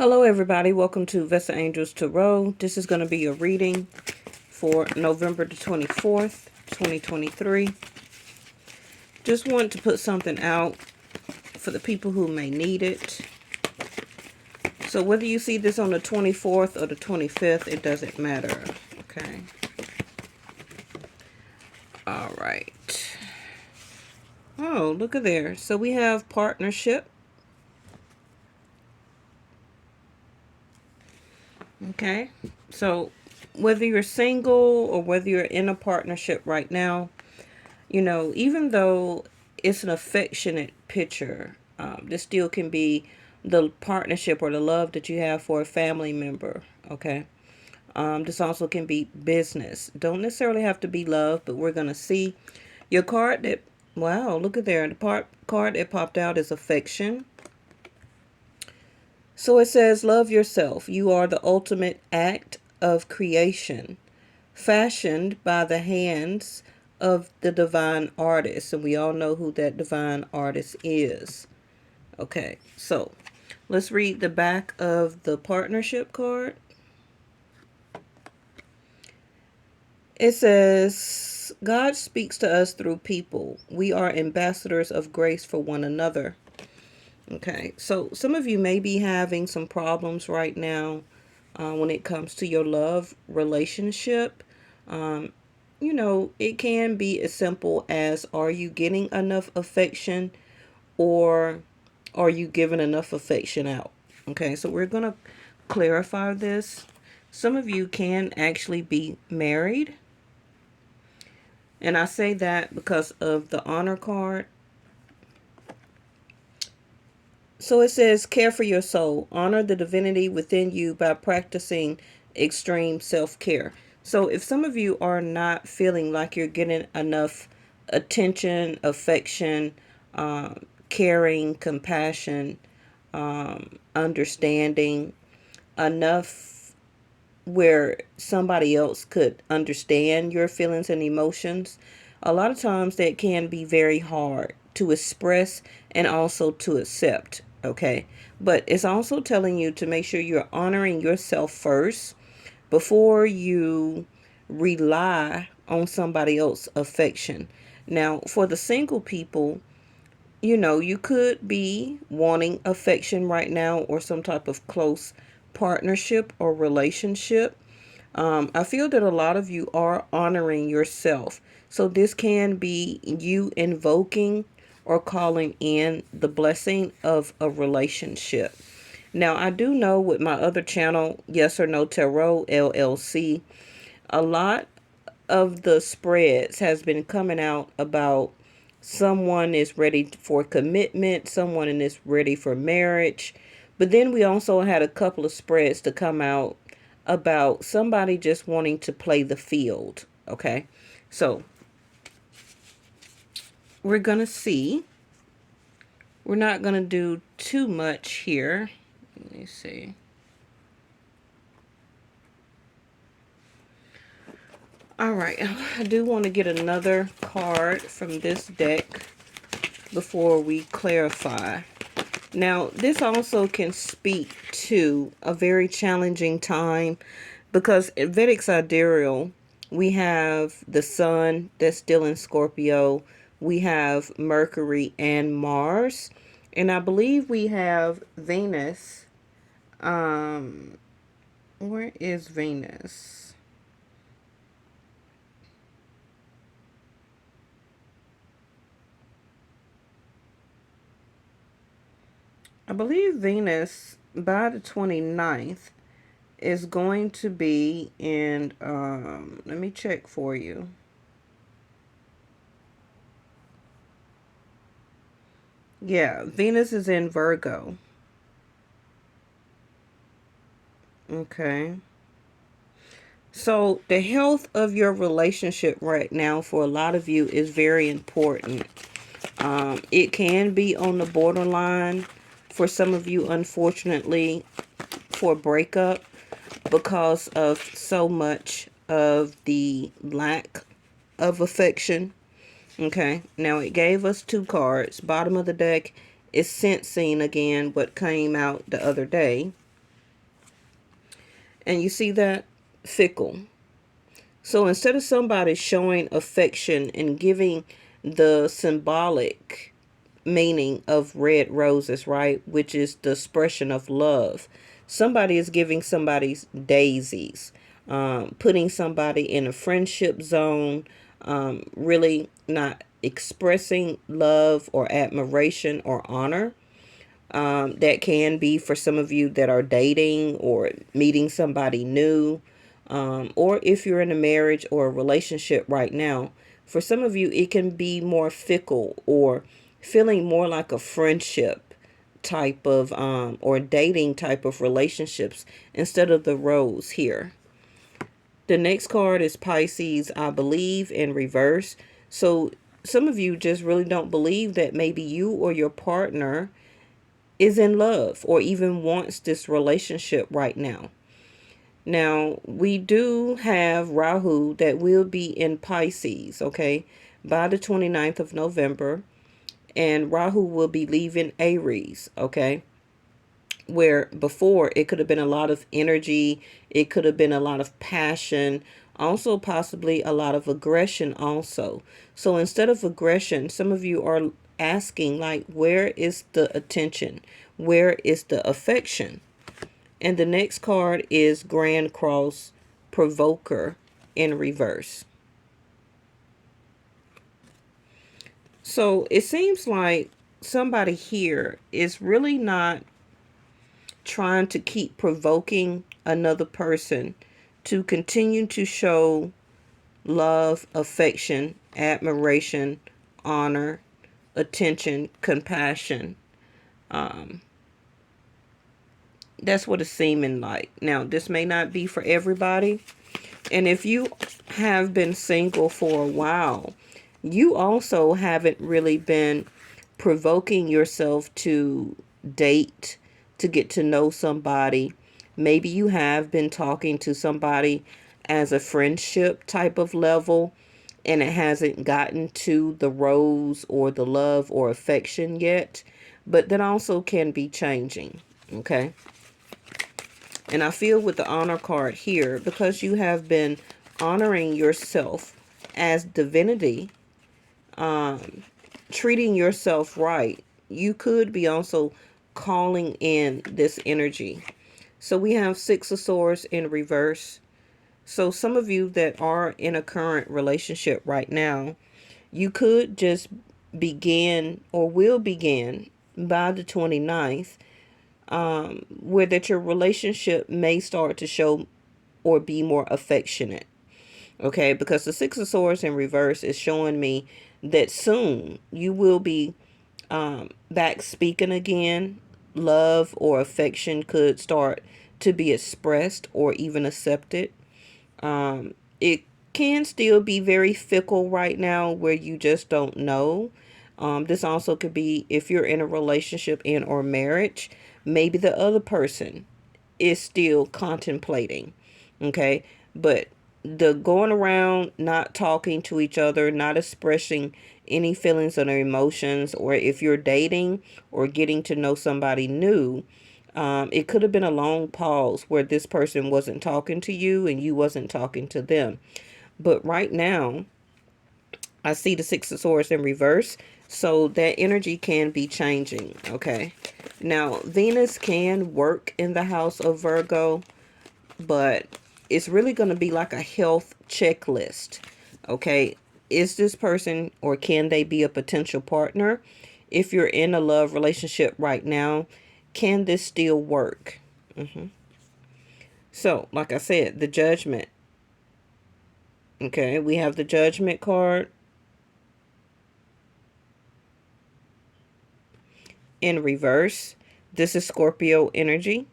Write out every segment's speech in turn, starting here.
Hello, everybody. Welcome to Vesta Angels Tarot. This is going to be a reading for November the 24th, 2023. Just wanted to put something out for the people who may need it. So whether you see this on the 24th or the 25th, it doesn't matter. Okay. All right. Oh, look at there. So we have partnership. Okay. So whether you're single or whether you're in a partnership right now, you know, even though it's an affectionate picture, this still can be the partnership or the love that you have for a family member. Okay. This also can be business. Don't necessarily have to be love, but we're going to see your card that, wow, look at there. The card that popped out is affection. So it says, love yourself. You are the ultimate act of creation, fashioned by the hands of the divine artist. And we all know who that divine artist is. Okay, so let's read the back of the partnership card. It says, God speaks to us through people. We are ambassadors of grace for one another. Okay, so some of you may be having some problems right now when it comes to your love relationship. Um, you know, it can be as simple as, are you getting enough affection, or are you giving enough affection out? Okay, so we're going to clarify this. Some of you can actually be married. And I say that because of the honor card. So it says, care for your soul. Honor the divinity within you by practicing extreme self-care. So if some of you are not feeling like you're getting enough attention, affection, caring, compassion, understanding, enough where somebody else could understand your feelings and emotions, a lot of times that can be very hard to express and also to accept. Okay, but it's also telling you to make sure you're honoring yourself first before you rely on somebody else's affection. Now, for the single people, you know, you could be wanting affection right now or some type of close partnership or relationship. I feel that a lot of you are honoring yourself. So this can be you invoking or calling in the blessing of a relationship. Now, I do know with my other channel, Yes or No Tarot LLC, a lot of the spreads has been coming out about someone is ready for commitment, someone is ready for marriage. But then we also had a couple of spreads to come out about somebody just wanting to play the field. Okay, so we're gonna see. We're not gonna do too much here. Let me see. All right, I do want to get another card from this deck before we clarify. Now, this also can speak to a very challenging time because at Vedic Sidereal, we have the sun that's still in Scorpio. We have Mercury and Mars. And I believe we have Venus. Where is Venus? I believe Venus by the 29th is going to be in, let me check for you. Yeah, Venus is in Virgo. Okay. So the health of your relationship right now for a lot of you is very important. It can be on the borderline for some of you, unfortunately, for a breakup because of so much of the lack of affection. Okay, now it gave us two cards. Bottom of the deck is sensing again what came out the other day. And you see that? Fickle. So instead of somebody showing affection and giving the symbolic meaning of red roses, right, which is the expression of love, somebody is giving somebody's daisies, putting somebody in a friendship zone, really not expressing love or admiration or honor. That can be for some of you that are dating or meeting somebody new, or if you're in a marriage or a relationship right now. For some of you, it can be more fickle or feeling more like a friendship type of or dating type of relationships instead of the rose here. The next card is Pisces, I believe, in reverse. So some of you just really don't believe that maybe you or your partner is in love or even wants this relationship right now. Now, we do have Rahu that will be in Pisces, okay, by the 29th of November. And Rahu will be leaving Aries, okay, where before it could have been a lot of energy, it could have been a lot of passion, also possibly a lot of aggression also. So instead of aggression, some of you are asking like, where is the attention? Where is the affection? And the next card is Grand Cross Provoker in reverse. So it seems like somebody here is really not trying to keep provoking another person to continue to show love, affection, admiration, honor, attention, compassion. Um, that's what it's seeming like. Now, this may not be for everybody. And if you have been single for a while, you also haven't really been provoking yourself to date, to get to know somebody. Maybe you have been talking to somebody as a friendship type of level and it hasn't gotten to the rose or the love or affection yet. But that also can be changing. Okay. And I feel with the honor card here, because you have been honoring yourself as divinity, treating yourself right, you could be also calling in this energy. So we have Six of Swords in reverse. So some of you that are in a current relationship right now, you could just begin or will begin by the 29th, where that your relationship may start to show or be more affectionate. Okay, because the Six of Swords in reverse is showing me that soon you will be back speaking again. Love or affection could start to be expressed or even accepted. It can still be very fickle right now where you just don't know. This also could be if you're in a relationship and or marriage, maybe the other person is still contemplating. Okay, but the going around not talking to each other, not expressing any feelings or emotions, or if you're dating or getting to know somebody new, it could have been a long pause where this person wasn't talking to you and you wasn't talking to them. But right now, I see the Six of Swords in reverse. So that energy can be changing. Okay. Now, Venus can work in the house of Virgo, but it's really going to be like a health checklist. Okay. Is this person or can they be a potential partner? If you're in a love relationship right now, can this still work? So, like I said, the Judgment. Okay, we have the Judgment card in reverse. This is Scorpio energy.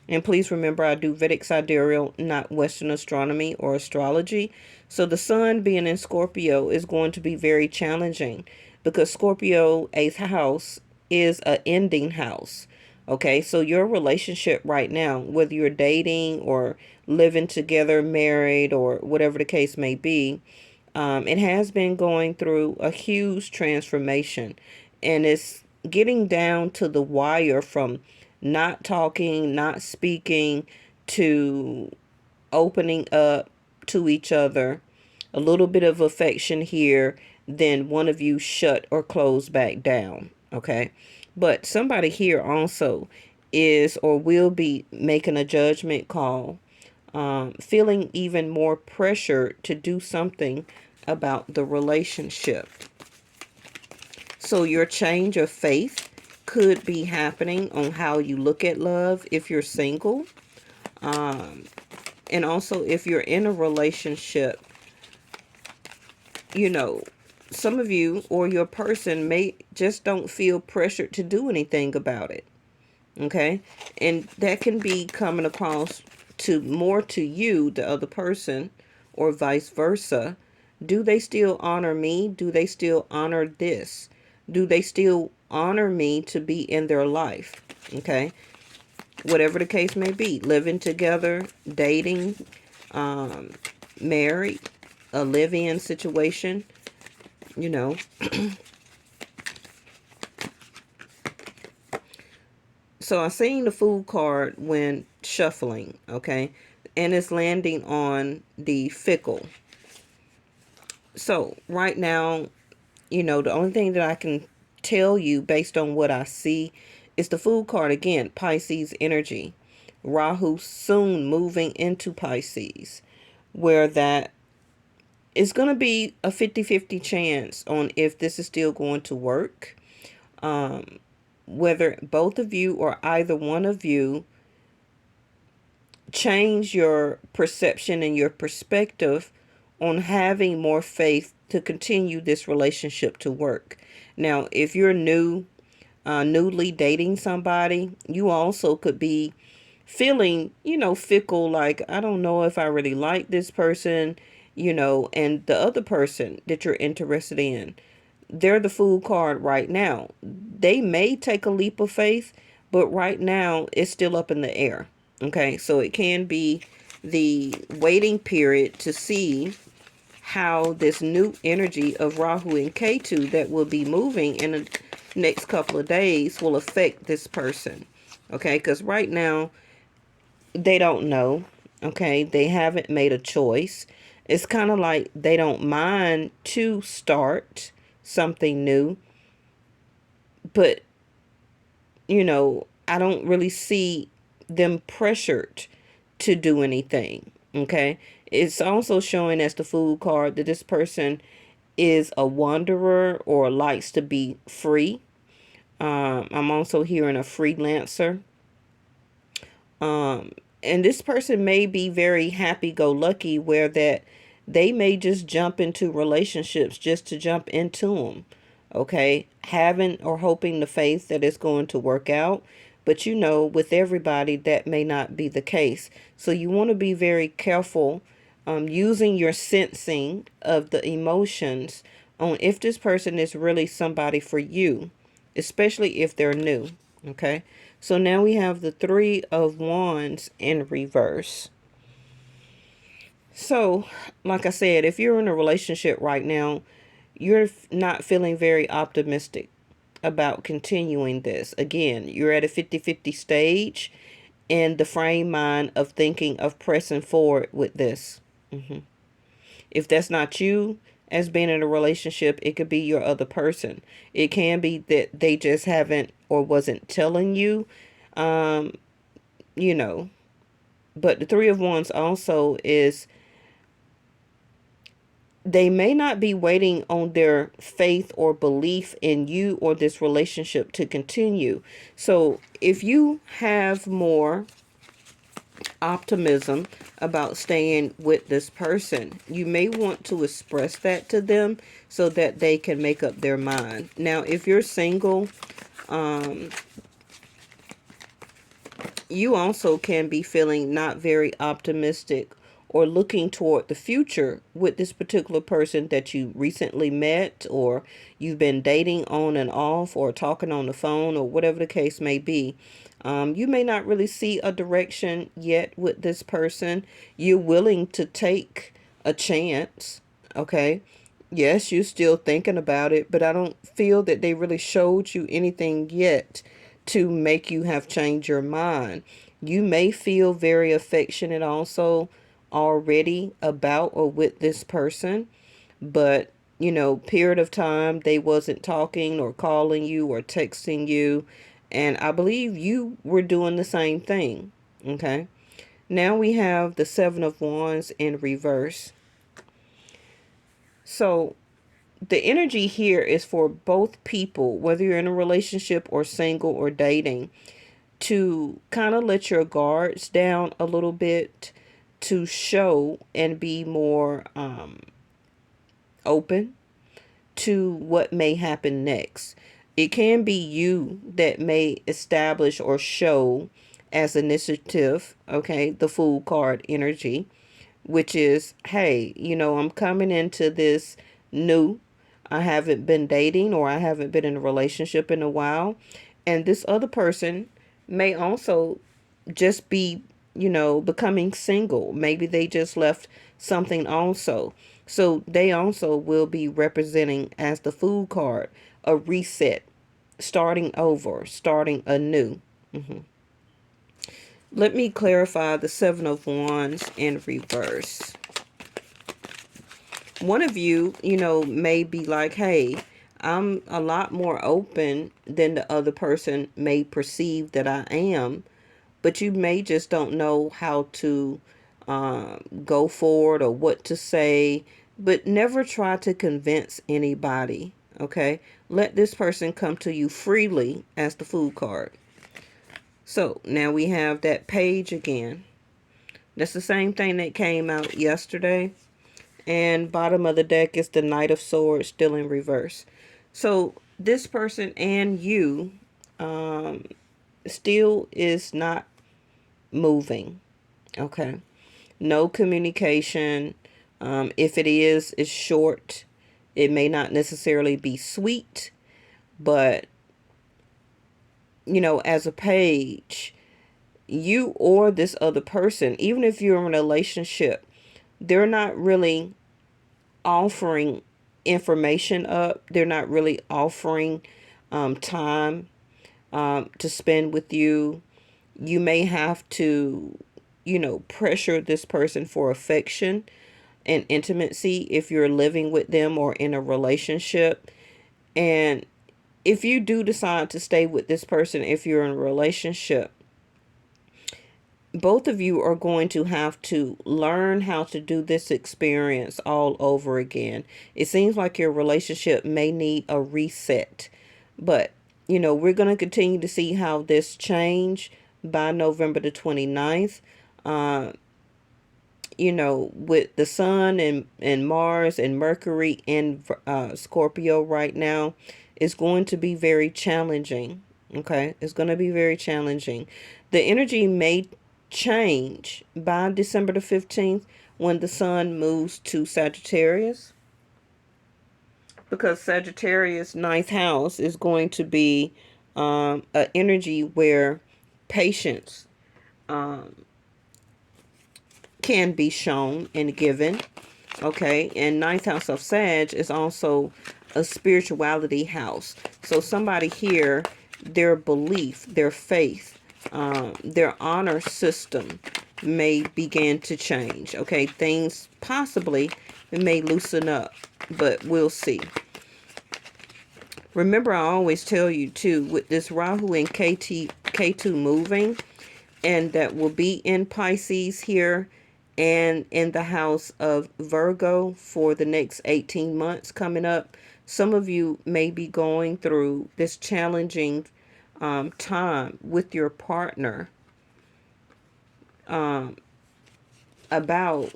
And please remember, I do Vedic sidereal, not Western astronomy or astrology. So the sun being in Scorpio is going to be very challenging because Scorpio 8th house is a ending house. Okay, so your relationship right now, whether you're dating or living together, married, or whatever the case may be, it has been going through a huge transformation, and it's getting down to the wire from not talking, not speaking, to opening up to each other, a little bit of affection here, then one of you shut or close back down. Okay. But somebody here also is or will be making a judgment call, feeling even more pressure to do something about the relationship. So your change of faith could be happening on how you look at love if you're single. And also if you're in a relationship, you know, some of you or your person may just don't feel pressured to do anything about it. Okay. And that can be coming across to more to you, the other person, or vice versa. Do they still honor me? Do they still honor this? Do they still honor me to be in their life? Okay. Whatever the case may be, living together, dating, um, married, a live-in situation, you know. So I seen the Fool card when shuffling, okay? And it's landing on the fickle. So right now, the only thing that I can tell you based on what I see is the Fool card again, Pisces energy. Rahu soon moving into Pisces, where that is going to be a 50-50 chance on if this is still going to work. Whether both of you or either one of you change your perception and your perspective on having more faith to continue this relationship to work. Now, if you're newly dating somebody, you also could be feeling, fickle, like, I don't know if I really like this person, and the other person that you're interested in, they're the Fool card right now. They may take a leap of faith, but right now it's still up in the air. Okay, so it can be the waiting period to see how this new energy of Rahu and Ketu that will be moving in the next couple of days will affect this person. Okay, because right now they don't know. Okay, they haven't made a choice. It's kind of like they don't mind to start something new, but I don't really see them pressured to do anything. Okay, it's also showing as the Fool card that this person is a wanderer or likes to be free. I'm also hearing a freelancer. And this person may be very happy-go-lucky, where that they may just jump into relationships just to jump into them. Okay, having or hoping the faith that it's going to work out. But with everybody, that may not be the case. So you want to be very careful, using your sensing of the emotions on if this person is really somebody for you, especially if they're new. Okay, so now we have the Three of Wands in reverse. So, like I said, if you're in a relationship right now, you're not feeling very optimistic about continuing this. Again, you're at a 50-50 stage in the frame mind of thinking of pressing forward with this. If that's not you as being in a relationship, it could be your other person. It can be that they just haven't or wasn't telling you, um, you know. But the Three of Wands also is they may not be waiting on their faith or belief in you or this relationship to continue. So if you have more optimism about staying with this person, you may want to express that to them so that they can make up their mind. Now, if you're single, you also can be feeling not very optimistic or looking toward the future with this particular person that you recently met, or you've been dating on and off, or talking on the phone, or whatever the case may be. You may not really see a direction yet with this person. You're willing to take a chance, okay? Yes, you're still thinking about it, but I don't feel that they really showed you anything yet to make you have changed your mind. You may feel very affectionate also already about or with this person, but period of time they wasn't talking or calling you or texting you, and I believe you were doing the same thing. Okay. Now we have the Seven of Wands in reverse. So the energy here is for both people, whether you're in a relationship or single or dating, to kind of let your guards down a little bit, to show and be more open to what may happen next. It can be you that may establish or show as initiative, okay, the Fool card energy, which is, hey, I'm coming into this new. I haven't been dating or I haven't been in a relationship in a while. And this other person may also just be, becoming single. Maybe they just left something also. So they also will be representing as the Fool card a reset, starting over, starting anew. Let me clarify the Seven of Wands in reverse. One of you, may be like, hey, I'm a lot more open than the other person may perceive that I am, but you may just don't know how to go forward or what to say, but never try to convince anybody. Okay. Let this person come to you freely as the Fool card. So now we have that page again. That's the same thing that came out yesterday. And bottom of the deck is the Knight of Swords, still in reverse. So this person and you still is not moving. Okay. No communication. If it is, it's short. It may not necessarily be sweet, but as a page, you or this other person, even if you're in a relationship, they're not really offering information up. They're not really offering time to spend with you. You may have to, pressure this person for affection and intimacy if you're living with them or in a relationship. And if you do decide to stay with this person, if you're in a relationship, both of you are going to have to learn how to do this experience all over again. It seems like your relationship may need a reset, but we're going to continue to see how this change by November the 29th. With the sun and Mars and Mercury in Scorpio right now, it's going to be very challenging. Okay, it's going to be very challenging. The energy may change by December the 15th when the sun moves to Sagittarius, because Sagittarius ninth house is going to be an energy where patience can be shown and given. Okay, and ninth house of Sag is also a spirituality house. So somebody here, their belief, their faith, their honor system may begin to change. Okay, things possibly may loosen up, but we'll see. Remember, I always tell you too, with this Rahu and K2 moving, and that will be in Pisces here and in the house of Virgo for the next 18 months coming up. Some of you may be going through this challenging time with your partner about,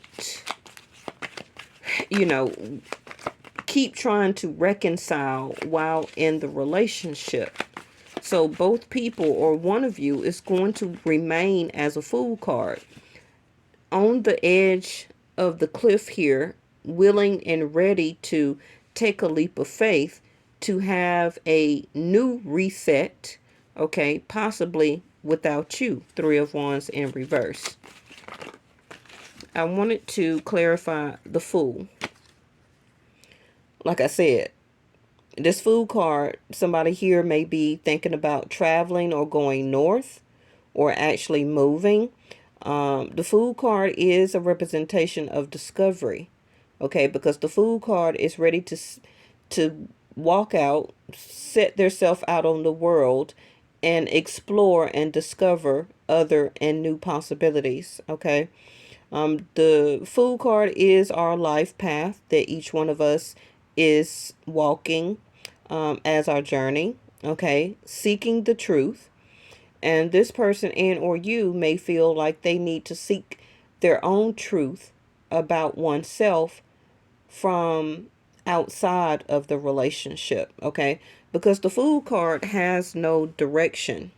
keep trying to reconcile while in the relationship. So both people or one of you is going to remain as a Fool card on the edge of the cliff here, willing and ready to take a leap of faith to have a new reset, okay, possibly without you. Three of Wands in reverse. I wanted to clarify the Fool. Like I said, this Fool card, somebody here may be thinking about traveling or going north or actually moving. The Fool card is a representation of discovery. Okay, because the Fool card is ready to walk out, set theirself out on the world, and explore and discover other and new possibilities. Okay. The Fool card is our life path that each one of us is walking as our journey. Okay, seeking the truth, and this person and or you may feel like they need to seek their own truth about oneself from outside of the relationship. Okay, because the Fool card has no direction.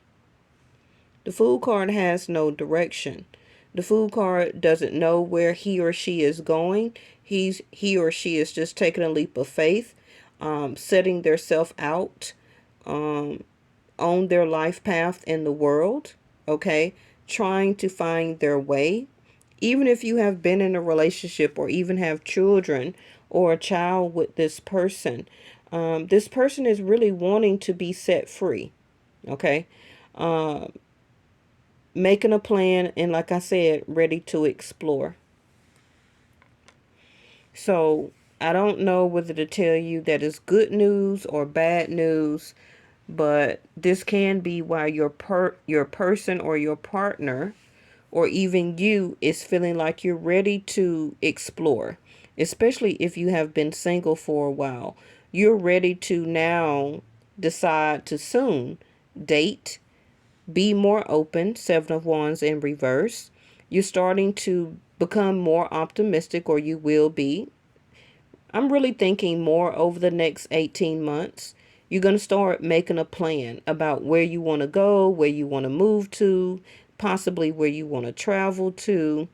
The Fool card has no direction. The Fool card doesn't know where he or she is going. He or she is just taking a leap of faith, setting their self out on their life path in the world. Okay, trying to find their way. Even if you have been in a relationship or even have children or a child with this person is really wanting to be set free. Okay, making a plan, and like I said, ready to explore. So I don't know whether to tell you that it's good news or bad news, but this can be why your person or your partner or even you is feeling like you're ready to explore, especially if you have been single for a while. You're ready to now decide to soon date. Be more open, Seven of Wands in reverse. You're starting to become more optimistic, or you will be. I'm really thinking more over the next 18 months. You're going to start making a plan about where you want to go, where you want to move to, possibly where you want to travel to,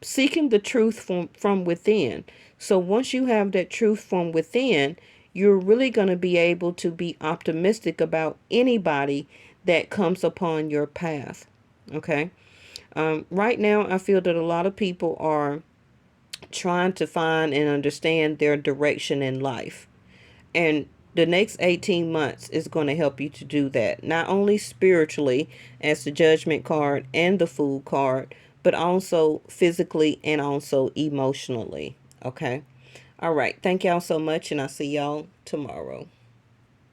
seeking the truth from within. So once you have that truth from within, you're really going to be able to be optimistic about anybody that comes upon your path. Okay. Right now, I feel that a lot of people are trying to find and understand their direction in life. And the next 18 months is going to help you to do that. Not only spiritually, as the Judgment card and the Fool card, but also physically and also emotionally. Okay. All right. Thank y'all so much, and I'll see y'all tomorrow.